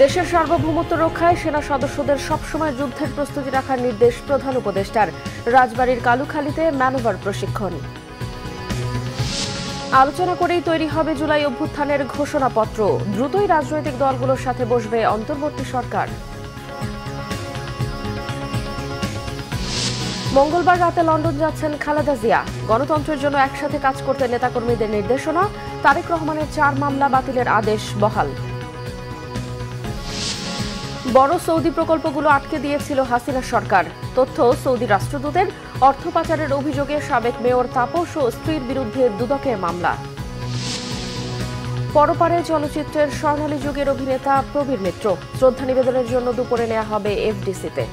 দেশের সার্বভৌমত্ব রক্ষায় সেনা সদস্যদের সবসময় যুদ্ধের প্রস্তুতি রাখার নির্দেশ প্রধান উপদেষ্টার। রাজবাড়ীর কালুখালীতে ম্যানুভার প্রশিক্ষণ। আলোচনা করেই তৈরি হবে জুলাই অভ্যুত্থানের ঘোষণাপত্র। দ্রুতই রাজনৈতিক দলগুলোর সাথে বসবে অন্তর্বর্তী সরকার। মঙ্গলবার রাতে লন্ডন যাচ্ছেন খালেদা জিয়া। গণতন্ত্রের জন্য একসাথে কাজ করতে নেতাকর্মীদের নির্দেশনা। তারেক রহমানের 4 মামলা বাতিলের আদেশ বহাল। বড় সৌদি প্রকল্পগুলো আটকে দিয়েছিল হাসিনা সরকার। তথ্য সৌদি রাষ্ট্রদূতের। অর্থ পাচারের অভিযোগে সাবেক মেয়র তাপস ও স্ত্রীর বিরুদ্ধে দুদকের মামলা। পরপারে চলচ্চিত্রের স্বর্ণালী যুগের অভিনেতা প্রবীর মিত্র। শ্রদ্ধা নিবেদনের জন্য দুপুরে নেওয়া হবে এফডিসিতে।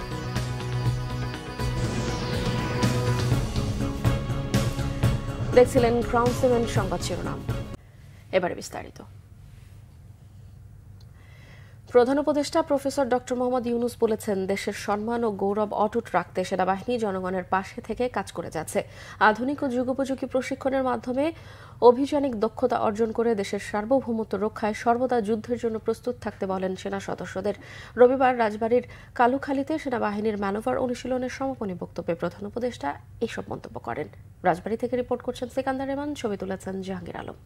দেখছিলেন ক্রাউন 7 সংবাদ শিরোনাম। এবারে বিস্তারিত। প্রধান উপদেষ্টা প্রফেসর ডক্টর মোহাম্মদ ইউনূস বলেছেন, দেশের সম্মান ও গৌরব অটুট রাখতে সেনাবাহিনী জনগণের পাশে থেকে কাজ করে যাচ্ছে। আধুনিক ও যুগোপযোগী প্রশিক্ষণের মাধ্যমে অভিযানিক দক্ষতা অর্জন করে দেশের সার্বভৌমত্ব রক্ষায় সর্বদা যুদ্ধের জন্য প্রস্তুত থাকতে বলেন সেনা সদস্যদের। রবিবার রাজবাড়ীর কালুখালীতে সেনাবাহিনীর ম্যানুভার অনুশীলনের সমাপনী বক্তব্যে প্রধান উপদেষ্টা এসব মন্তব্য করেন। রাজবাড়ী থেকে রিপোর্ট করছেন সিকান্দার রেমান, ছবি তুলেছেন জাহাঙ্গীর আলম।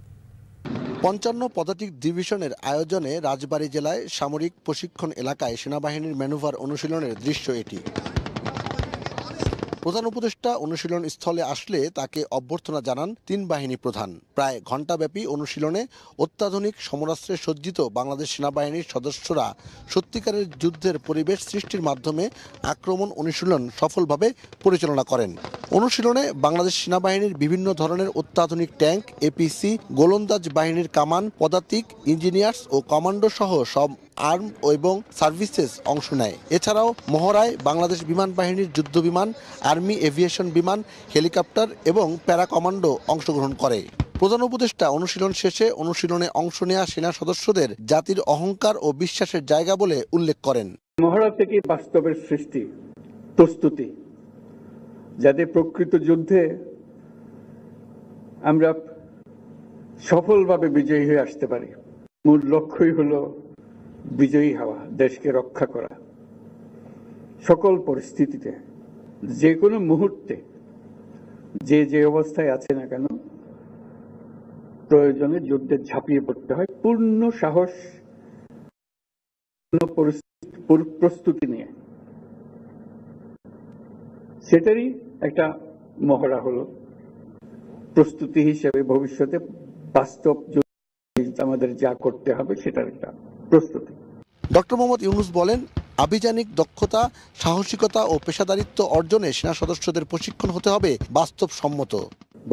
55 পদাতিক ডিভিশনের আয়োজনে রাজবাড়ী জেলায় সামরিক প্রশিক্ষণ এলাকায় সেনাবাহিনীর ম্যানুভার অনুশীলনের দৃশ্য এটি। প্রধান উপদেষ্টা অনুশীলন স্থলে আসলে তাকে অভ্যর্থনা জানান 3 বাহিনী প্রধান। প্রায় ঘণ্টাব্যাপী অনুশীলনে অত্যাধুনিক সমরাস্ত্রে সজ্জিত বাংলাদেশ সেনাবাহিনীর সদস্যরা সত্যিকারের যুদ্ধের পরিবেশ সৃষ্টির মাধ্যমে আক্রমণ অনুশীলন সফলভাবে পরিচালনা করেন। অনুশীলনে বাংলাদেশ সেনাবাহিনীর বিভিন্ন ধরনের অত্যাধুনিক ট্যাঙ্ক, এপিসি, গোলন্দাজ বাহিনীর কামান, পদাতিক, ইঞ্জিনিয়ার্স ও কমান্ডো সহ সব আর্ম এবং সার্ভিসেস অংশ নেয়। এছাড়াও মহড়ায় বাংলাদেশ বিমান বাহিনীর যুদ্ধ বিমান, আর্মি এভিয়েশন বিমান, হেলিকপ্টার এবং প্যারা কমান্ডো অংশগ্রহণ করে। প্রধান উপদেষ্টা অনুশীলন শেষে অনুশীলনে অংশ নেওয়া সেনা সদস্যদের জাতির অহংকার ও বিশ্বাসের জায়গা বলে উল্লেখ করেন। মহড়া থেকে বাস্তবের সৃষ্টি, প্রস্তুতি, যাতে প্রকৃত যুদ্ধে আমরা সফলভাবে বিজয়ী হয়ে আসতে পারি। মূল লক্ষ্যই হলো বিজয়ী হওয়া, দেশকে রক্ষা করা। সকল পরিস্থিতিতে, যে কোনো মুহূর্তে যে অবস্থায় আছে না কেন, প্রয়োজনে যুদ্ধে ঝাঁপিয়ে পড়তে হয় পূর্ণ সাহস, প্রস্তুতি নিয়ে। সেটারই একটা মহড়া হলো প্রস্তুতি হিসেবে ভবিষ্যতে বাস্তব আমাদের যা করতে হবে সেটার একটা প্রস্তুতি। ডক্টর মোহাম্মদ ইউনূস বলেন, আভিযানিক দক্ষতা, সাহসিকতা ও পেশাদারিত্ব অর্জনে সেনা সদস্যদের প্রশিক্ষণ হতে হবে বাস্তবসম্মত।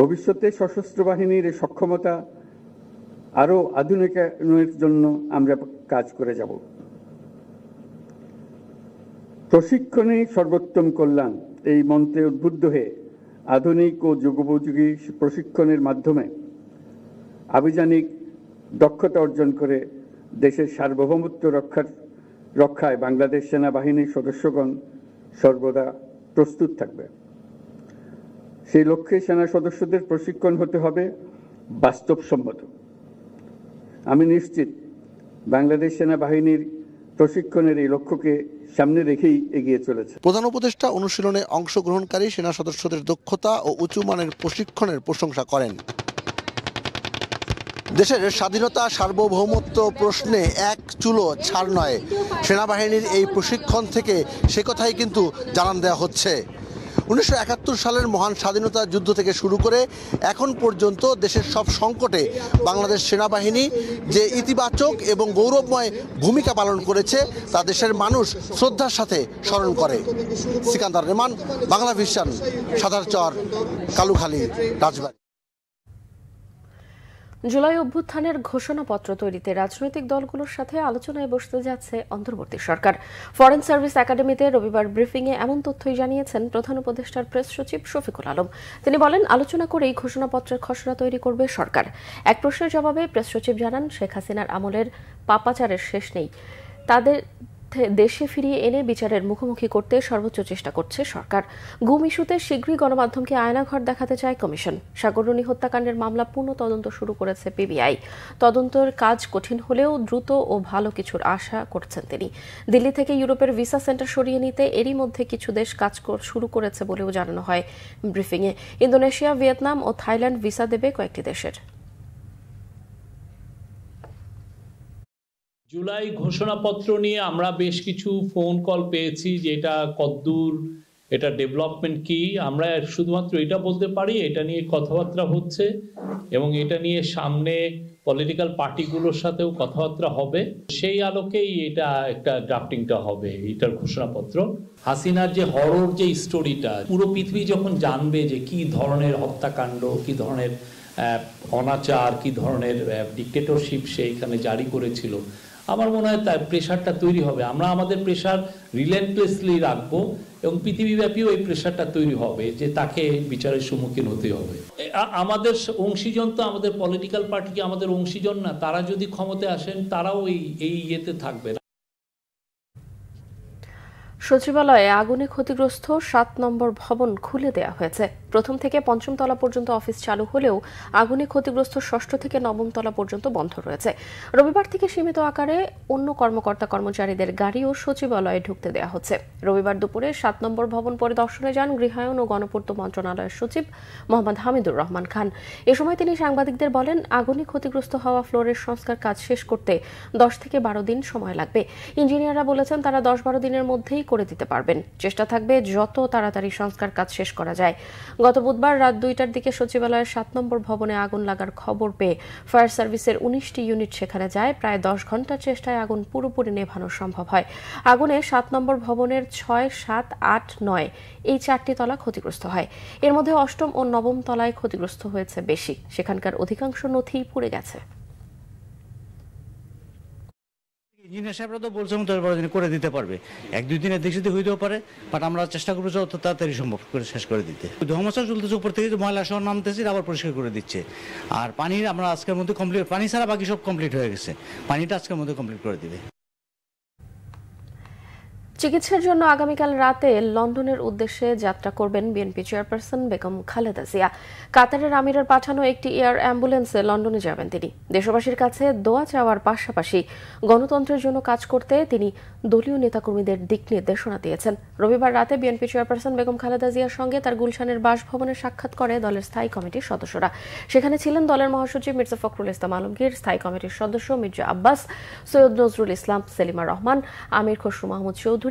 ভবিষ্যতে সশস্ত্র বাহিনীর সক্ষমতা আরো আধুনিকায়নের জন্য আমরা কাজ করে যাব। প্রশিক্ষণে সর্বোত্তম কল্যাণ এই মন্ত্রে উদ্বুদ্ধ হয়ে আধুনিক ও যুগোপযোগী প্রশিক্ষণের মাধ্যমে আভিযানিক দক্ষতা অর্জন করে দেশের সার্বভৌমত্ব রক্ষায় বাংলাদেশ সেনাবাহিনীর সদস্যগণ সর্বদা প্রস্তুত থাকবে। সেই লক্ষ্যে সেনা সদস্যদের প্রশিক্ষণ হতে হবে বাস্তবসম্মত। আমি নিশ্চিত বাংলাদেশ সেনাবাহিনীর প্রশিক্ষণের এই লক্ষ্যকে সামনে রেখেই এগিয়ে চলেছে। প্রধান উপদেষ্টা অনুশীলনে অংশগ্রহণকারী সেনা সদস্যদের দক্ষতা ও উঁচু মানের প্রশিক্ষণের প্রশংসা করেন। দেশের স্বাধীনতা সার্বভৌমত্ব প্রশ্নে এক চুলো ছাড় নয়। সেনাবাহিনীর এই প্রশিক্ষণ থেকে সে কথাই কিন্তু জানান দেওয়া হচ্ছে। 1971 সালের মহান স্বাধীনতা যুদ্ধ থেকে শুরু করে এখন পর্যন্ত দেশের সব সংকটে বাংলাদেশ সেনাবাহিনী যে ইতিবাচক এবং গৌরবময় ভূমিকা পালন করেছে তা দেশের মানুষ শ্রদ্ধার সাথে স্মরণ করে। সিকান্দার রেমান, বাংলা ভিশন, সাদারচর, কালুখালী, রাজবাড়ী। জুলাই অভ্যুত্থানের ঘোষণাপত্র তৈরিতে রাজনৈতিক দলগুলোর সাথে আলোচনায় বসতে যাচ্ছে অন্তর্বর্তী সরকার। ফরেন সার্ভিস একাডেমিতে রবিবার ব্রিফিংয়ে এমন তথ্যই জানিয়েছেন প্রধান উপদেষ্টার প্রেস সচিব শফিকুল আলম। তিনি বলেন, আলোচনা করেই ঘোষণাপত্রের খসড়া তৈরি করবে সরকার। এক প্রশ্নের জবাবে প্রেস সচিব জানান, শেখ হাসিনার আমলের পাপাচারের শেষ নেই। দেশে ফিরিয়ে এনে বিচারের মুখোমুখি করতে সর্বোচ্চ চেষ্টা করছে সরকার। গুম ইস্যুতে শীঘ্রই গণমাধ্যমকে আয়নাঘর দেখাতে চায় কমিশন। সাগররুনি হত্যাকাণ্ডের মামলা পূর্ণ তদন্ত শুরু করেছে পিবিআই। তদন্তের কাজ কঠিন হলেও দ্রুত ও ভালো কিছুর আশা করছেন তিনি। দিল্লি থেকে ইউরোপের ভিসা সেন্টার সরিয়ে নিতে এরই মধ্যে কিছু দেশ কাজ শুরু করেছে বলেও জানানো হয় ব্রিফিংয়ে। ইন্দোনেশিয়া, ভিয়েতনাম ও থাইল্যান্ড ভিসা দেবে কয়েকটি দেশের। জুলাই ঘোষণাপত্র নিয়ে আমরা বেশ কিছু ফোন কল পেয়েছি যে এটা কদ্দূর, এটা ডেভেলপমেন্ট কি। আমরা শুধুমাত্র এটা বলতে পারি এটা নিয়ে কথাবার্তা হচ্ছে এবং এটা নিয়ে সামনে পলিটিক্যাল পার্টিগুলোর সাথেও কথাবার্তা হবে। সেই আলোকেই এটা একটা ড্রাফটিংটা হবে, এটার ঘোষণাপত্র। হাসিনার যে হরর যে স্টোরিটা পুরো পৃথিবী যখন জানবে যে কি ধরনের হত্যাকাণ্ড, কি ধরনের অনাচার, কি ধরনের ডিক্টেটরশিপ সে এখানে জারি করেছিল, আমার মনে হয় তার প্রেশারটা তৈরি হবে। আমরা আমাদের প্রেশার রিলেন্টলেসলি রাখবো এবং পৃথিবীব্যাপীও এই প্রেশারটা তৈরি হবে যে তাকে বিচারের সম্মুখীন হতে হবে। আমাদের অংশীজন তো আমাদের পলিটিক্যাল পার্টি কি আমাদের অংশীজন না? তারা যদি ক্ষমতায় আসেন তারাও এই ইয়েতে থাকবে না। সচিবালয়ে আগুনে ক্ষতিগ্রস্ত 7 নম্বর ভবন খুলে দেয়া হয়েছে। প্রথম থেকে পঞ্চম তলা পর্যন্ত অফিস চালু হলেও আগুনে ক্ষতিগ্রস্ত ষষ্ঠ থেকে নবম তলা পর্যন্ত বন্ধ রয়েছে। রবিবার থেকে সীমিত আকারে অন্য কর্মকর্তা কর্মচারীদের গাড়িও সচিবালয়ে ঢুকতে দেওয়া হচ্ছে। রবিবার দুপুরে 7 নম্বর ভবন পরিদর্শনে যান গৃহায়ন ও গণপূর্ত মন্ত্রণালয়ের সচিব মোহাম্মদ হামিদুর রহমান খান। এ সময় তিনি সাংবাদিকদের বলেন, আগুনে ক্ষতিগ্রস্ত হওয়া ফ্লোরের সংস্কার কাজ শেষ করতে 10 থেকে 12 দিন সময় লাগবে। ইঞ্জিনিয়াররা বলেছেন তারা 10-12 দিনের মধ্যেই করে দিতে পারবেন। চেষ্টা থাকবে যত তাড়াতাড়ি সংস্কার কাজ শেষ করা যায়। গত বুধবার রাত 2টার দিকে সচিবালয়ের 7 নম্বর ভবনে আগুন লাগার খবর পেয়ে ফায়ার সার্ভিসের 19টি ইউনিট সেখানে যায়। প্রায় 10 ঘন্টার চেষ্টায় আগুন পুরোপুরি নেভানো সম্ভব হয়। আগুনে 7 নম্বর ভবনের 6, 7, 8, 9 এই 4টি তলা ক্ষতিগ্রস্ত হয়। এর মধ্যে 8ম ও 9ম তলায় ক্ষতিগ্রস্ত হয়েছে বেশি। সেখানকার অধিকাংশ নথি পুড়ে গেছে। ইঞ্জিনিয়ার সাহেবরা তো বলছে করে দিতে পারবে, 1-2 দিনের দেখতে হইতেও পারে, বাট আমরা চেষ্টা করবো যত তাড়াতাড়ি সম্ভব করে শেষ করে দিতে। ধর্মসা চলতেছে, উপর থেকে ময়লা সহ নামতেছে, আবার পরিষ্কার করে দিচ্ছে। আর পানি আমরা আজকের মধ্যে কমপ্লিট, পানি ছাড়া বাকি সব কমপ্লিট হয়ে গেছে, পানিটা আজকের মধ্যে কমপ্লিট করে দিবে। চিকিৎসার জন্য আগামীকাল রাতে লন্ডনের উদ্দেশ্যে যাত্রা করবেন বিএনপি চেয়ারপারসন বেগম খালেদা জিয়া। কাতারের আমিরের পাঠানো একটি এয়ার অ্যাম্বুলেন্সে লন্ডনে যাবেন তিনি। দেশবাসীর কাছে দোয়া চাওয়ার পাশাপাশি গণতন্ত্রের জন্য কাজ করতে তিনি দলীয় নেতাকর্মীদের দিক নির্দেশনা দিয়েছেন। রবিবার রাতে বিএনপি চেয়ারপারসন বেগম খালেদা জিয়ার সঙ্গে তার গুলশানের বাসভবনে সাক্ষাৎ করে দলের স্থায়ী কমিটির সদস্যরা। সেখানে ছিলেন দলের মহাসচিব মির্জা ফখরুল ইসলাম আলমগীর, স্থায়ী কমিটির সদস্য মির্জা আব্বাস, সৈয়দ নজরুল ইসলাম, সেলিমা রহমান, আমির খসরু মাহমুদ চৌধুরী,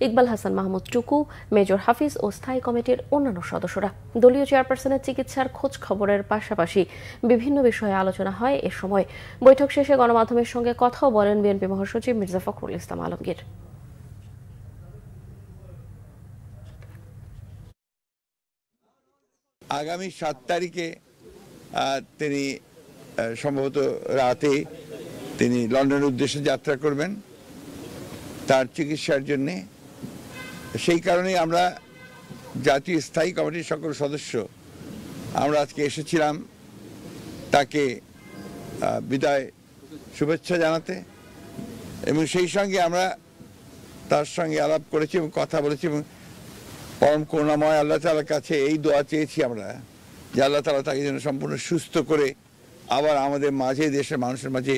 ইকবাল হাসান মাহমুদ টুকু, মেজর হাফিজ ও স্থায়ী কমিটির অন্যান্য সদস্যরা। দলীয় চেয়ারপারসনের চিকিৎসার খোঁজ খবরের পাশাপাশি বিভিন্ন বিষয়ে আলোচনা হয় এ সময়। বৈঠক শেষে গণমাধ্যমের সঙ্গে কথাও বলেন বিএনপি মহাসচিব মির্জা ফখরুল ইসলাম আলমগীর। আগামী 7 তারিখে তিনি সম্ভবত রাতে তিনি লন্ডনের উদ্দেশ্যে যাত্রা করবেন তার চিকিৎসার জন্যে। সেই কারণে আমরা জাতীয় স্থায়ী কমিটির সকল সদস্য আমরা আজকে এসেছিলাম তাকে বিদায় শুভেচ্ছা জানাতে, এবং সেই সঙ্গে আমরা তার সঙ্গে আলাপ করেছি এবং কথা বলেছি এবং পরম করুণাময় আল্লাহ তাআলার কাছে এই দোয়া চেয়েছি আমরা যে আল্লাহ তাআলা তাকে যেন সম্পূর্ণ সুস্থ করে আবার আমাদের মাঝে, দেশের মানুষের মাঝে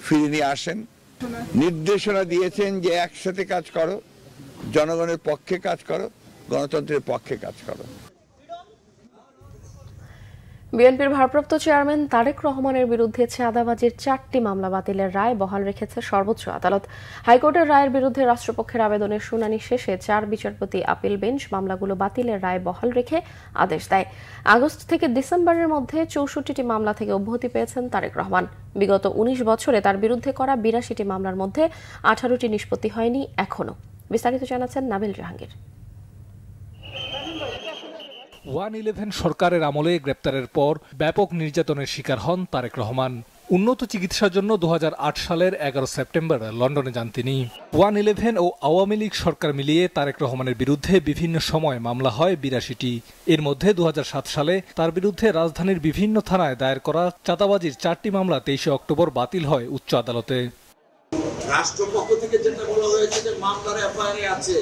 ফিরে নিয়ে আসেন। নির্দেশনা দিয়েছেন যে একসাথে কাজ করো, জনগণের পক্ষে কাজ করো, গণতন্ত্রের পক্ষে কাজ করো। বিএনপির ভারপ্রাপ্ত চেয়ারম্যান তারেক রহমানের বিরুদ্ধে চাঁদাবাজির 4টি মামলা বাতিলের রায় বহাল রেখেছে সর্বোচ্চ আদালত। হাইকোর্টের রায়ের বিরুদ্ধে রাষ্ট্রপক্ষের আবেদনের শুনানি শেষে 4 বিচারপতি আপিল বেঞ্চ মামলাগুলো বাতিলের রায় বহাল রেখে আদেশ দেয়। আগস্ট থেকে ডিসেম্বরের মধ্যে 64টি মামলা থেকে অব্যাহতি পেয়েছেন তারেক রহমান। বিগত 19 বছরে তার বিরুদ্ধে করা 82টি মামলার মধ্যে 18টি নিষ্পত্তি হয়নি এখনো। বিস্তারিত জানাচ্ছেন নাবিল জাহাঙ্গীর। 111 সরকারের আমলে গ্রেপ্তারের পর ব্যাপক নির্যাতনের শিকার হন তারেক রহমান। উন্নত চিকিৎসার জন্য 2008 সালের 11 সেপ্টেম্বর লন্ডনে যান তিনি। 111 ও আওয়ামী লীগ সরকার মিলিয়ে তারেক রহমানের বিরুদ্ধে বিভিন্ন সময় মামলা হয় 82টি। এর মধ্যে 2007 সালে তার বিরুদ্ধে রাজধানীর বিভিন্ন থানায় দায়ের করা চাঁদাবাজির 4টি মামলা 23 অক্টোবর বাতিল হয় উচ্চ আদালতে। রাষ্ট্রপক্ষ থেকে যেটা বলা হয়েছে যে মামলার এফআইআর আছে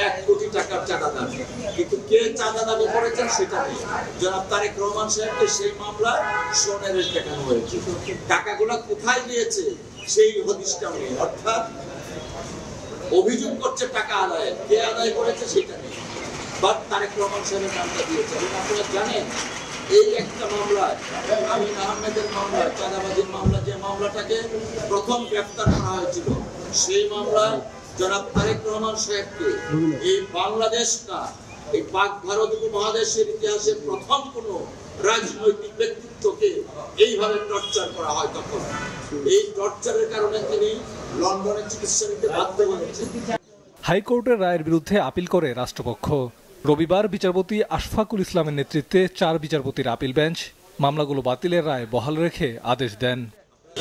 1 কোটি টাকার চাঁদা দাবি, কিন্তু কে চাঁদা দাবি করেছেন সেটা নেই। জনাব তারেক রহমান সাহেবকে সেই মামলায় সোনারের দেখানো হয়েছে, টাকাগুলো কোথায় দিয়েছে সেই হদিশটা নেই। অর্থাৎ অভিযোগ করছে টাকা আদায়, কে আদায় করেছে সেটা নেই, বাট তারেক রহমান সাহেবের নামটা দিয়েছে। এবং আপনারা জানেন এই একটা মামলায়, আমিন আহমেদের মামলায়, চাঁদাবাজির মামলা, যে মামলাটাকে প্রথম গ্রেফতার করা হয়েছিল, সেই মামলায় জনাব তারেক রহমান সাহেবকে এই বাংলাদেশ না, এই পাক ভারত উপমহাদেশের ইতিহাসে প্রথম কোনো রাজনৈতিক ব্যক্তিত্বকে এইভাবে টর্চার করা হয়। তখন এই টর্চারের কারণে তিনি লন্ডনে চিকিৎসা নিতে বাধ্য হয়েছেন। হাইকোর্টের রায়ের বিরুদ্ধে আপিল করে রাষ্ট্রপক্ষ। রবিবার বিচারপতি আশফাকুল ইসলামের নেতৃত্বে 4 বিচারপতির আপিল বেঞ্চ মামলাগুলো বাতিলের রায় বহাল রেখে আদেশ দেন।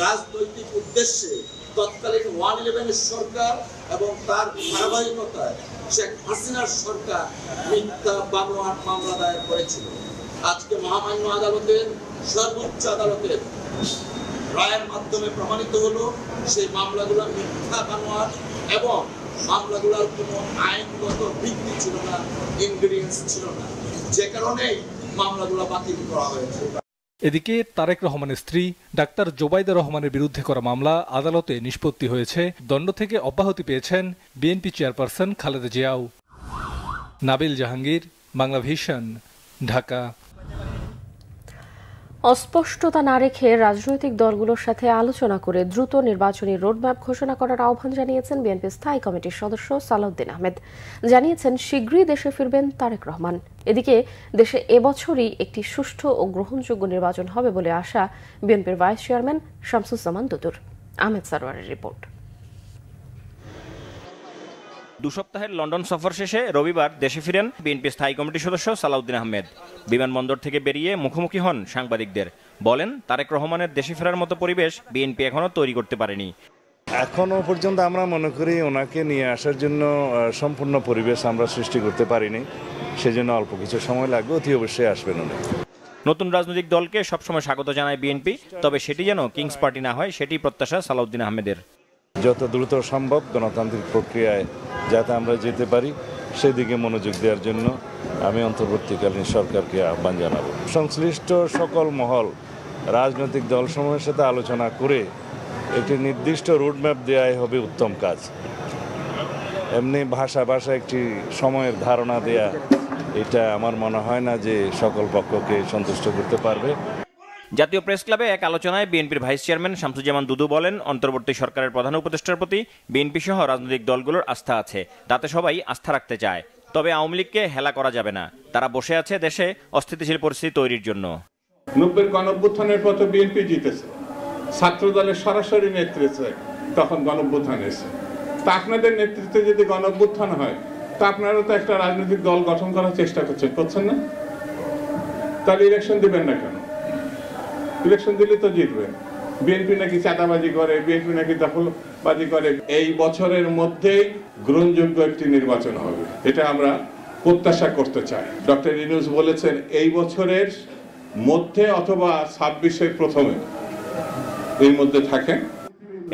রাজনৈতিক উদ্দেশ্যে তৎকালীন 111 সরকার এবং তার ধারাবাহিকতায় শেখ হাসিনার সরকার মিথ্যা বানোয়াট মামলা দায়ের করেছিল। আজকে মহামান্য আদালতের, সর্বোচ্চ আদালতের রায়ের মাধ্যমে প্রমাণিত হলো সেই মামলাগুলো মিথ্যা বানোয়াট এবং মামলাগুলোর কোনো আইনগত ভিত্তি ছিল না, ইনগ্রিডিয়েন্টস ছিল না, যে কারণেই মামলাগুলো বাতিল করা হয়েছে। এদিকে তারেক রহমানের স্ত্রী ডাক্তার জোবাইদা রহমানের বিরুদ্ধে করা মামলা আদালতে নিষ্পত্তি হয়েছে। দণ্ড থেকে অব্যাহতি পেয়েছেন BNP chairperson Khaleda Xiao. Nabil Jahangir, Bangla vision, Dhaka. অস্পষ্টতা না রেখে রাজনৈতিক দলগুলোর সাথে আলোচনা করে দ্রুত নির্বাচনী রোডম্যাপ ঘোষণা করার আহ্বান জানিয়েছেন বিএনপি স্থায়ী কমিটির সদস্য সালাউদ্দিন আহমেদ। জানিয়েছেন শীঘ্রই দেশে ফিরবেন তারেক রহমান। এদিকে দেশে এবছরই একটি সুষ্ঠু ও গ্রহণযোগ্য নির্বাচন হবে বলে আশা বিএনপির ভাইস চেয়ারম্যান শামসুজ্জামান দুদুর। আহমেদ সারওয়ারের রিপোর্ট। 2 সপ্তাহের লন্ডন সফর শেষে রবিবার দেশে ফিরেন বিএনপি স্থায়ী কমিটির সদস্য সালাউদ্দিন আহমেদ। বিমানবন্দর থেকে বেরিয়ে মুখোমুখি হন সাংবাদিকদের। বলেন, তারেক রহমানের দেশে ফেরার মতো পরিবেশ বিএনপি এখনো তৈরি করতে পারেনি। এখনো পর্যন্ত আমরা মনে করি ওনাকে নিয়ে আসার জন্য সম্পূর্ণ পরিবেশ আমরা সৃষ্টি করতে পারিনি, সেজন্য অল্প কিছু সময় লাগবে, অতি অবশ্যই আসবেন উনি। নতুন রাজনৈতিক দলকে সবসময় স্বাগত জানায় বিএনপি, তবে সেটি যেন কিংস পার্টি না হয় সেটি প্রত্যাশা সালাউদ্দিন আহমেদের। যত দ্রুত সম্ভব গণতান্ত্রিক প্রক্রিয়ায় যাতে আমরা যেতে পারি সেদিকে মনোযোগ দেওয়ার জন্য আমি অন্তর্বর্তীকালীন সরকারকে আহ্বান জানাবো। সংশ্লিষ্ট সকল মহল রাজনৈতিক দলসমূহের সাথে আলোচনা করে একটি নির্দিষ্ট রোডম্যাপ দেওয়াই হবে উত্তম কাজ। এমনি ভাষা একটি সময়ের ধারণা দেয়া, এটা আমার মনে হয় না যে সকল পক্ষকে সন্তুষ্ট করতে পারবে। জাতীয় প্রেস ক্লাবে এক আলোচনায় বিএনপির ভাইস চেয়ারম্যান শামসুজ্জামান দুদু বলেন, অন্তর্বর্তী সরকারের প্রধান উপদেষ্টার প্রতি বিএনপি সহ রাজনৈতিক দলগুলোর আস্থা আছে, তাতে সবাই আস্থা রাখতে চায়। তবে আওয়ামী লীগকে হেলা করা যাবে না, তারা বসে আছে দেশে অস্থিতিশীল পরিস্থিতি তৈরির জন্য। 90-এর গণঅভ্যুত্থানের পর বিএনপি জিতেছে, ছাত্র দলের সরাসরি নেতৃত্বে তখন গণঅভ্যুত্থান এসেছে। তা আপনাদের নেতৃত্বে যদি গণঅভ্যুত্থান হয়, তা আপনারা তো একটা রাজনৈতিক দল গঠন করার চেষ্টা করছেন না? তাহলে ইলেকশন দিবেন না কেন? ইলেকশন দিলে তো জিতবেন। বিএনপি নাকি চাঁদাবাজি করে, বিএনপি নাকি দখলবাজি করে। এই বছরের মধ্যেই গ্রহণযোগ্য একটি নির্বাচন হবে, এটা আমরা প্রত্যাশা করতে চাই। ডক্টর ইউনূস বলেছেন এই বছরের মধ্যে অথবা 26-এর প্রথমে, এর মধ্যে থাকেন।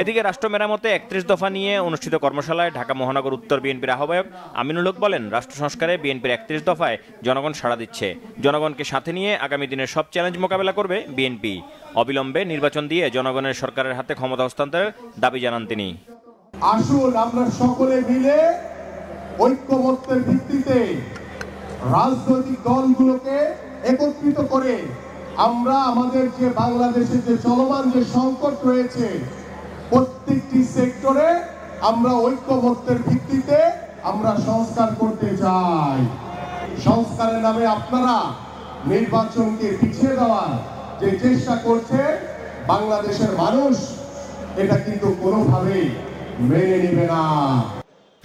এদিকে রাষ্ট্র মেরামতে 31 দফা নিয়ে অনুষ্ঠিত কর্মশালায় ঢাকা মহানগর উত্তর বিএনপির আহ্বায়ক আমিনুল হক বলেন, রাষ্ট্র সংস্কারে বিএনপির 31 দফায় জনগণ সাড়া দিচ্ছে। জনগণকে সাথে নিয়ে আগামী দিনের সব চ্যালেঞ্জ মোকাবেলা করবে বিএনপি। অবিলম্বে নির্বাচন দিয়ে জনগণের সরকারের হাতে ক্ষমতা হস্তান্তরের দাবি জানান তিনি। আসুন আমরা সকলে মিলে ঐক্যমত্যের ভিত্তিতে রাজনৈতিক দলগুলোকে একত্রিত করে আমরা আমাদের যে বাংলাদেশের যে চলমান যে সংকট রয়েছে, প্রত্যেকটি সেক্টরে আমরা ঐক্যমত্যের ভিত্তিতে আমরা সংস্কার করতে চাই। সংস্কারের নামে আপনারা নির্বাচনকে পিছিয়ে দেওয়ার যে চেষ্টা করছে বাংলাদেশের মানুষ এটা কিন্তু কোনোভাবেই মেনে নেবে না।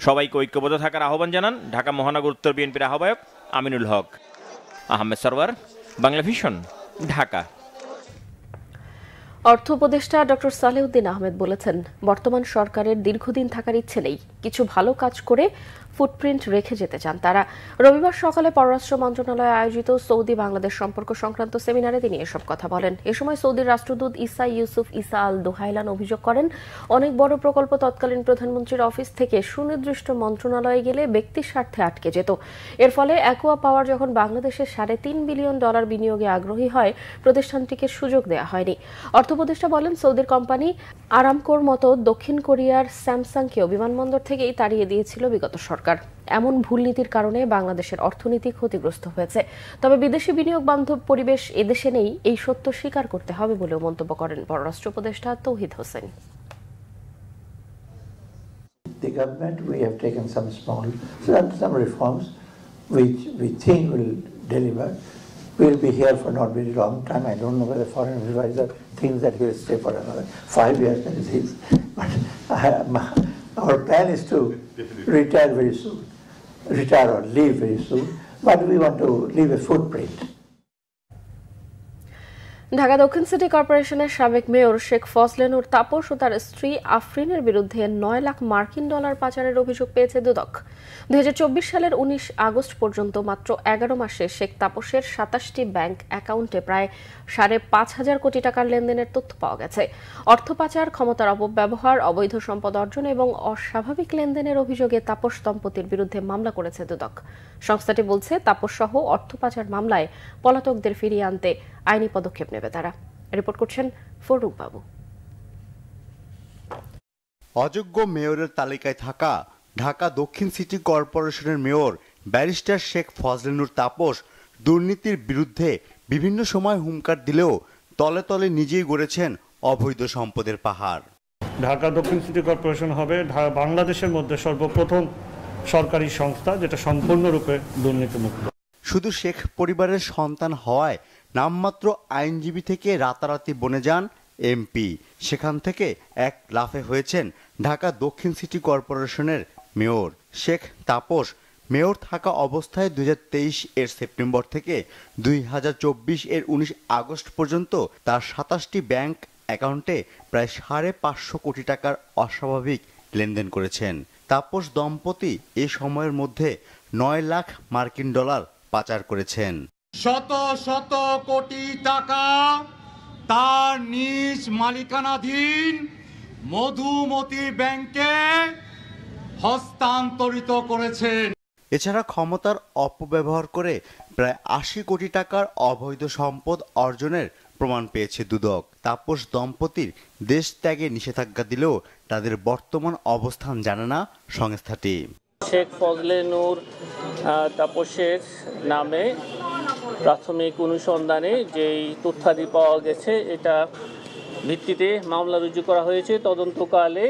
সবাইকে ঐক্যবদ্ধ থাকার আহ্বান জানান ঢাকা মহানগর উত্তর বিএনপির আহ্বায়ক আমিনুল হক। আহমেদ সারওয়ার, বাংলা ভিশন, ঢাকা। অর্থ উপদেষ্টা ডক্টর সালেউদ্দিন আহমেদ বলেছেন, বর্তমান সরকারের দীর্ঘদিন থাকার ইচ্ছে নেই, কিছু ভালো কাজ করে ফুটপ্রিন্ট রেখে যেতে চান তারা। রবিবার সকালে পররাষ্ট্র মন্ত্রণালয়ে আয়োজিত সৌদি বাংলাদেশ সম্পর্ক সংক্রান্ত সেমিনারে তিনি এসব কথা বলেন। এ সময় সৌদির রাষ্ট্রদূত ইসা ইউসুফ ইসা আল দোহাইলান অভিযোগ করেন, অনেক বড় প্রকল্প তৎকালীন প্রধানমন্ত্রীর অফিস থেকে সুনির্দিষ্ট মন্ত্রণালয়ে গেলে ব্যক্তির স্বার্থে আটকে যেত। এর ফলে অ্যাকোয়া পাওয়ার যখন বাংলাদেশে $3.5 বিলিয়ন বিনিয়োগে আগ্রহী হয়, প্রতিষ্ঠানটিকে সুযোগ দেওয়া হয়নি। অর্থ উপদেষ্টা বলেন, সৌদির কোম্পানি আরামকোর মতো দক্ষিণ কোরিয়ার স্যামসাংকেও বিমানবন্দর থেকেই তাড়িয়ে দিয়েছিল বিগত সরকার। এমন ভুল নীতির কারণে বাংলাদেশের অর্থনীতি ক্ষতিগ্রস্ত হয়েছে। তবে বিদেশি বিনিয়োগ বান্ধব পরিবেশ এদেশে নেই, এই সত্য স্বীকার করতে হবে বলেও মন্তব্য করেন পররাষ্ট্র উপদেষ্টা তৌহিদ Hossain. The government, we have taken some reforms which we think will deliver. We'll be here for not very long time. I don't know whether foreign advisor thinks that he'll stay for another 5 years, that is his. But our plan is to retire very soon, retire or leave very soon, but we want to leave a footprint. Dhaka দক্ষিণ city কর্পোরেশনের সাবেক mayor Sheikh Fazle Noor Taposh ও তার স্ত্রী আফরিনের বিরুদ্ধে $9 লাখ পাচারের অভিযোগ পেয়েছে দুদক। 2024 সালের 19 আগস্ট পর্যন্ত মাত্র 11 মাসে শেখ তাপসের 27টি ব্যাংক অ্যাকাউন্টে প্রায় 5,500 কোটি টাকার লেনদেনের তথ্য পাওয়া গেছে। অর্থ পাচার, ক্ষমতার অপব্যবহার, অবৈধ সম্পদ অর্জন এবং অস্বাভাবিক লেনদেনের অভিযোগে তাপস দম্পতির বিরুদ্ধে মামলা করেছে দুদক। সংস্থাটি বলছে, তাপস সহ অর্থ পাচার মামলায় পলাতকদের ফিরিয়ে আনতে আইনি পদক্ষেপ নেবে তারা। রিপোর্ট করছেন ফরুক বাবু। অযোগ্য মেয়রের তালিকায় থাকা ঢাকা দক্ষিণ সিটি কর্পোরেশনের মেয়র ব্যারিস্টার শেখ ফজলে নূর তাপস দুর্নীতির বিরুদ্ধে বিভিন্ন সময় হুঙ্কার দিলেও তলে তলে নিজেই গড়েছেন অবৈধ সম্পদের পাহাড়। ঢাকা দক্ষিণ সিটি কর্পোরেশন হবে বাংলাদেশের মধ্যে সর্বপ্রথম সরকারি সংস্থা যেটা সম্পূর্ণরূপে দুর্নীতিমুক্ত। শুধু শেখ পরিবারের সন্তান হওয়ায় নামমাত্র আইনজীবী থেকে রাতারাতি বনে যান এমপি। সেখান থেকে এক লাফে হয়েছেন ঢাকা দক্ষিণ সিটি কর্পোরেশনের মেয়র। শেখ তাপস মেয়র থাকা অবস্থায় 2023 এর সেপ্টেম্বর থেকে 2024 এর 19 আগস্ট পর্যন্ত তার 27টি ব্যাংক অ্যাকাউন্টে প্রায় 550 কোটি টাকার অস্বাভাবিক লেনদেন করেছেন। তাপস দম্পতি এ সময়ের মধ্যে $9 লাখ পাচার করেছেন। শত শত কোটি টাকা তার নিজ মালিকানাধীন মধুমতি ব্যাংকে হস্তান্তরিত করেছেন। এছাড়া ক্ষমতার অপব্যবহার করে প্রায় 80 কোটি টাকার অবৈধ সম্পদ অর্জনের প্রমাণ পেয়েছে দুদক। তাপস দম্পতির দেশ ত্যাগে নিষেধাজ্ঞা দিলেও তাদের বর্তমান অবস্থান জানে না সংস্থাটি। শেখ ফজলে নূর তাপসের নামে প্রাথমিক অনুসন্ধানে যেই তথ্যাদি পাওয়া গেছে, এটা ভিত্তিতে মামলা রুজু করা হয়েছে। তদন্তকালে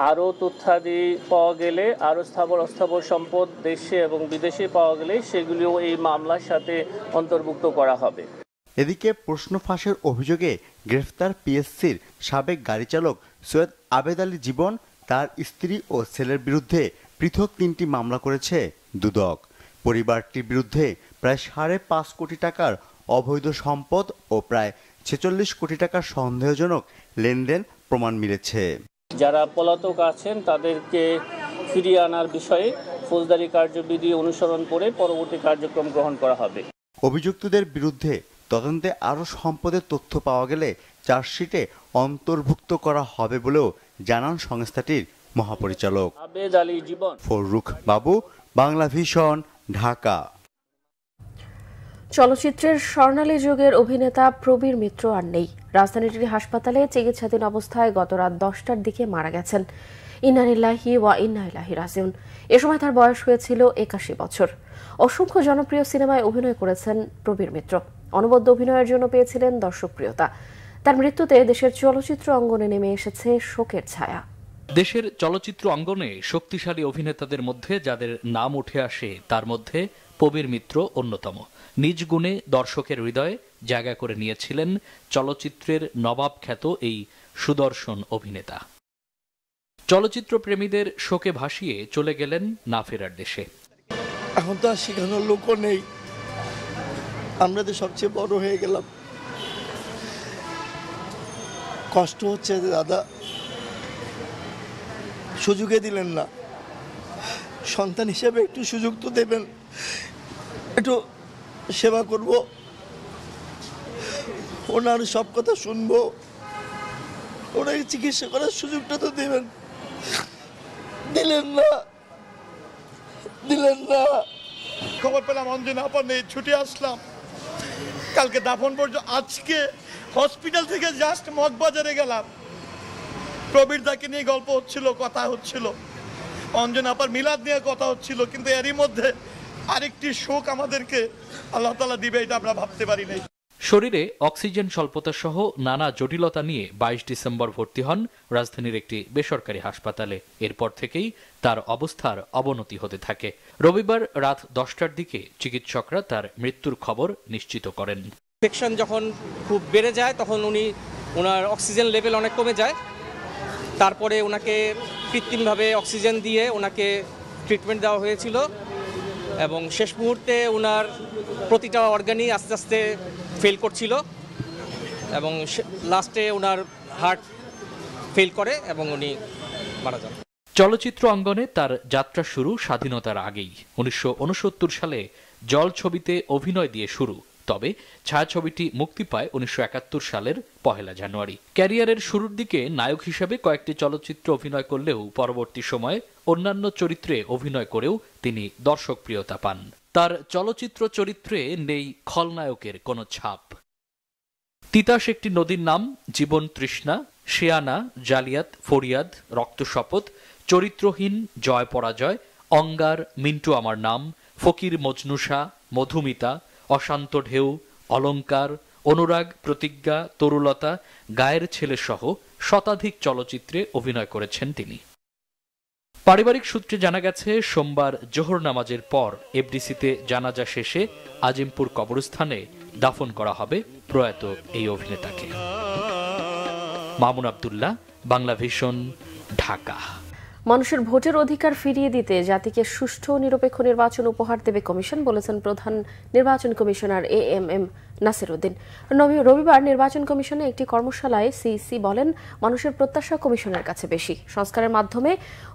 আরও তথ্যাদি পাওয়া গেলে, আরও স্থাবর অস্থাবর সম্পদ দেশে এবং বিদেশে পাওয়া গেলে সেগুলিও এই মামলার সাথে অন্তর্ভুক্ত করা হবে। এদিকে প্রশ্ন ফাঁসের অভিযোগে গ্রেফতার পিএসসির সাবেক গাড়ি চালক সৈয়দ আবেদ আলী জীবন, তার স্ত্রী ও ছেলের বিরুদ্ধে পৃথক 3টি মামলা করেছে দুদক। পরিবারটির বিরুদ্ধে প্রায় 5.5 কোটি টাকার অবৈধ সম্পদ ও প্রায় 46 কোটি টাকার সন্দেহজনক লেনদেন প্রমাণ মিলেছে। যারা পলাতক আছেন তাদেরকে ফিরিয়ে আনার বিষয়ে ফৌজদারি কার্যবিধি অনুসরণ করে পরবর্তী কার্যক্রম গ্রহণ করা হবে। অভিযুক্তদের বিরুদ্ধে তদন্তে আরও সম্পদের তথ্য পাওয়া গেলে চার্জশিটে অন্তর্ভুক্ত করা হবে বলেও জানান সংস্থাটির মহাপরিচালক আবেদ আলী জীবন। ফরুক বাবু, বাংলা ভিশন, ঢাকা। চলচ্চিত্রের স্বর্ণালী যুগের অভিনেতা প্রবীর মিত্র আর নেই। রাজধানীর হাসপাতালে চিকিৎসাধীন অবস্থায় গত রাত 10টার দিকে মারা গেছেন। ইন্না লিল্লাহি ওয়া ইন্না ইলাইহি রাজিউন। এ সময় তার বয়স হয়েছিল 81 বছর। অসংখ্য জনপ্রিয় সিনেমায় অভিনয় করেছেন প্রবীর মিত্র। অনবদ্য অভিনয়ের জন্য পেয়েছিলেন দর্শকপ্রিয়তা। তার মৃত্যুতে দেশের চলচ্চিত্র অঙ্গনে নেমে এসেছে শোকের ছায়া। দেশের চলচ্চিত্র অঙ্গনে শক্তিশালী অভিনেতাদের মধ্যে যাদের নাম উঠে আসে তার মধ্যে প্রবীর মিত্র অন্যতম। নিজ গুণে দর্শকের হৃদয়ে জায়গা করে নিয়েছিলেন চলচ্চিত্রের নবাব খ্যাত এই সুদর্শন অভিনেতা। চলচ্চিত্র প্রেমীদের শোকে ভাসিয়ে চলে গেলেন না ফেরার দেশে। এখন তো আর শেখানোর লোকও নেই, আমরা তো সবচেয়ে বড় হয়ে গেলাম। কষ্ট হচ্ছে যে দাদা সুযোগে দিলেন না, সন্তান হিসেবে একটু সুযোগ তো দেবেন, একটু সেবা করব, ওনার সব কথা শুনবো, ওনাকে চিকিৎসা করার সুযোগটা তো দেবেন, দিলেন না। খবর পেলাম অঞ্জনা আপা নেই, ছুটে আসলাম। কালকে দাফন পর্যন্ত, আজকে হসপিটাল থেকে জাস্ট মগবাজারে গেলাম, প্রবীর দাকে নিয়ে গল্প হচ্ছিল, কথা হচ্ছিল, অঞ্জনা আপার মিলাদ নিয়ে কথা হচ্ছিল, কিন্তু এরই মধ্যে আরেকটি শোক আমাদেরকে আল্লাহ তাআলা দিবে এটা আমরা ভাবতে পারি নাই। শরীরে অক্সিজেন স্বল্পতা সহ নানা জটিলতা নিয়ে 22 ডিসেম্বর ভর্তি হন রাজধানীর একটি বেসরকারি হাসপাতালে। এরপর থেকেই তার অবস্থার অবনতি হতে থাকে। রবিবার রাত 10টার দিকে চিকিৎসকরা তার মৃত্যুর খবর নিশ্চিত করেন। ইনফেকশন যখন খুব বেড়ে যায় তখন ওনার অক্সিজেন লেভেল অনেক কমে যায়। তারপরে ওনাকে কৃত্রিমভাবে অক্সিজেন দিয়ে ওনাকে ট্রিটমেন্ট দেওয়া হয়েছিল এবং শেষ মুহূর্তে ওনার প্রতিটা অর্গানই আস্তে আস্তে ফেল করছিল এবং লাস্টে ওনার হার্ট ফেল করে এবং উনি মারা যান। চলচ্চিত্র অঙ্গনে তার যাত্রা শুরু স্বাধীনতার আগেই। 1969 সালে জল ছবিতে অভিনয় দিয়ে শুরু, তবে ছায়াছবিটি মুক্তি পায় 1971 সালের 1 জানুয়ারি। ক্যারিয়ারের শুরুর দিকে নায়ক হিসেবে কয়েকটি চলচ্চিত্রে অভিনয় করলেও পরবর্তী সময়ে অন্যান্য চরিত্রে অভিনয় করেও তিনি দর্শকপ্রিয়তা পান। তার চলচ্চিত্র চরিত্রে নেই খলনায়কের কোনো ছাপ। তিতাস একটি নদীর নাম, জীবন তৃষ্ণা, শেয়ানা, জালিয়াত, ফরিয়াদ, রক্তশপথ, চরিত্রহীন, জয় পরাজয়, অঙ্গার, মিন্টু আমার নাম, ফকির মজনুষা, মধুমিতা, অশান্ত ঢেউ, অলঙ্কার, অনুরাগ, প্রতিজ্ঞা, তরুলতা, গায়ের ছেলে সহ শতাধিক চলচ্চিত্রে অভিনয় করেছেন তিনি। পারিবারিক সূত্রে জানা গেছে, সোমবার জোহর নামাজের পর এফডিসিতে জানাজা শেষে আজিমপুর কবরস্থানে দাফন করা হবে প্রয়াত এই অভিনেতাকে। মামুন আব্দুল্লাহ, বাংলা ভিশন, ঢাকা। মানুষের ভোটের অধিকার ফিরিয়ে দিতে জাতিকে সুষ্ঠু ও নিরপেক্ষ নির্বাচন উপহার দেবে কমিশন, বলেছেন প্রধান নির্বাচন কমিশনার এএমএম নাসির উদ্দিন। রবিবার নির্বাচন কমিশনে একটি কর্মশালায় সিইসি বলেন, মানুষের প্রত্যাশা কমিশনের কাছে বেশি। সংস্কারের মাধ্যমে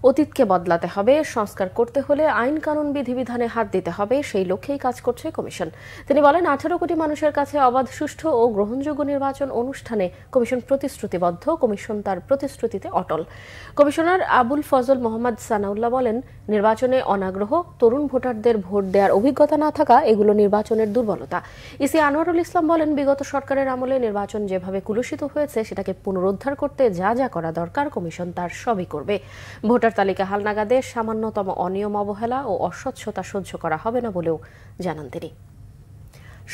অতীতকে বদলাতে হবে, সংস্কার করতে হলে আইন কানুন বিধিবিধানে হাত দিতে হবে, সেই লক্ষ্যেই কাজ করছে কমিশন। তিনি বলেন, 18 কোটি মানুষের কাছে অবাধ, সুষ্ঠু ও গ্রহণযোগ্য নির্বাচন অনুষ্ঠানে কমিশন প্রতিশ্রুতিবদ্ধ, কমিশন তার প্রতিশ্রুতিতে অটল। কমিশনার আবুল ফজল মোহাম্মদ সানাউল্লাহ বলেন, নির্বাচনে অনাগ্রহ, তরুণ ভোটারদের ভোট দেওয়ার অভিজ্ঞতা না থাকা এগুলো নির্বাচনের দুর্বলতা। ইসি আনোয়ারুল ইসলাম বলেন, বিগত সরকারের আমলে নির্বাচন যেভাবে কুলুষিত হয়েছে সেটাকে পুনরুদ্ধার করতে যা যা করা দরকার কমিশন তার সবই করবে। ভোটার তালিকা হালনাগাদে সামান্যতম অনিয়ম, অবহেলা ও অস্বচ্ছতা সহ্য করা হবে না বলেও জানান তিনি।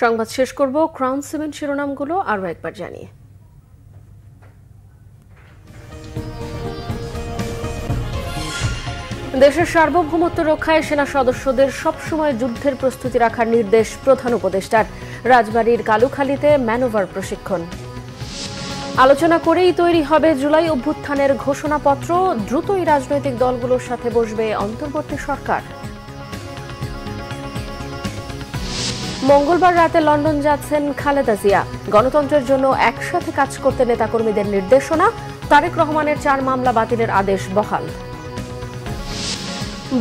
সংবাদ শেষ করব ক্রাউন সিমেন্ট শিরোনামগুলো আরও একবার জানিয়ে। দেশের সার্বভৌমত্ব রক্ষায় সেনা সদস্যদের সবসময় যুদ্ধের প্রস্তুতি রাখার নির্দেশ প্রধান উপদেষ্টার। রাজবাড়ীর কালুখালীতে ম্যানোভার প্রশিক্ষণ। আলোচনা করেই তৈরি হবে জুলাই অভ্যুত্থানের ঘোষণাপত্র, দ্রুতই রাজনৈতিক দলগুলোর সাথে বসবে অন্তর্বর্তী সরকার। মঙ্গলবার রাতে লন্ডন যাচ্ছেন খালেদা জিয়া। গণতন্ত্রের জন্য একসাথে কাজ করতে নেতাকর্মীদের নির্দেশনা। তারেক রহমানের 4 মামলা বাতিলের আদেশ বহাল।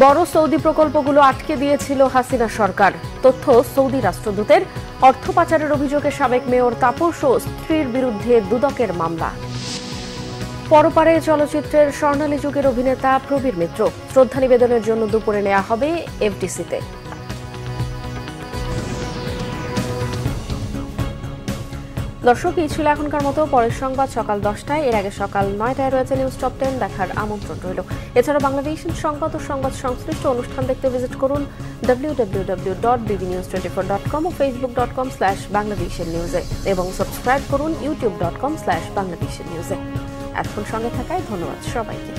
বড় সৌদি প্রকল্পগুলো আটকে দিয়েছিল হাসিনা সরকার। তথ্য সৌদি রাষ্ট্রদূতের। অর্থ পাচারের অভিযোগে সাবেক মেয়র তাপস ও স্ত্রীর বিরুদ্ধে দুদকের মামলা। পরপারে চলচ্চিত্রের স্বর্ণালী যুগের অভিনেতা প্রবীর মিত্র। শ্রদ্ধা নিবেদনের জন্য দুপুরে নেওয়া হবে এফডিসিতে। দর্শক, এই ছিল এখনকার মতো। পরের সংবাদ সকাল 10টায়, এর আগে সকাল 9টায় রয়েছে নিউজ টপ 10 দেখার আমন্ত্রণ রইল। এছাড়া বাংলাদেশের সংবাদ ও সংবাদ সংশ্লিষ্ট অনুষ্ঠান দেখতে ভিজিট করুন www.bbnews24.com ও facebook.com/bangladeshnewse এবং সাবস্ক্রাইব করুন youtube.com/bangladeshnewse। এতক্ষণ সঙ্গে থাকায় ধন্যবাদ সবাইকে।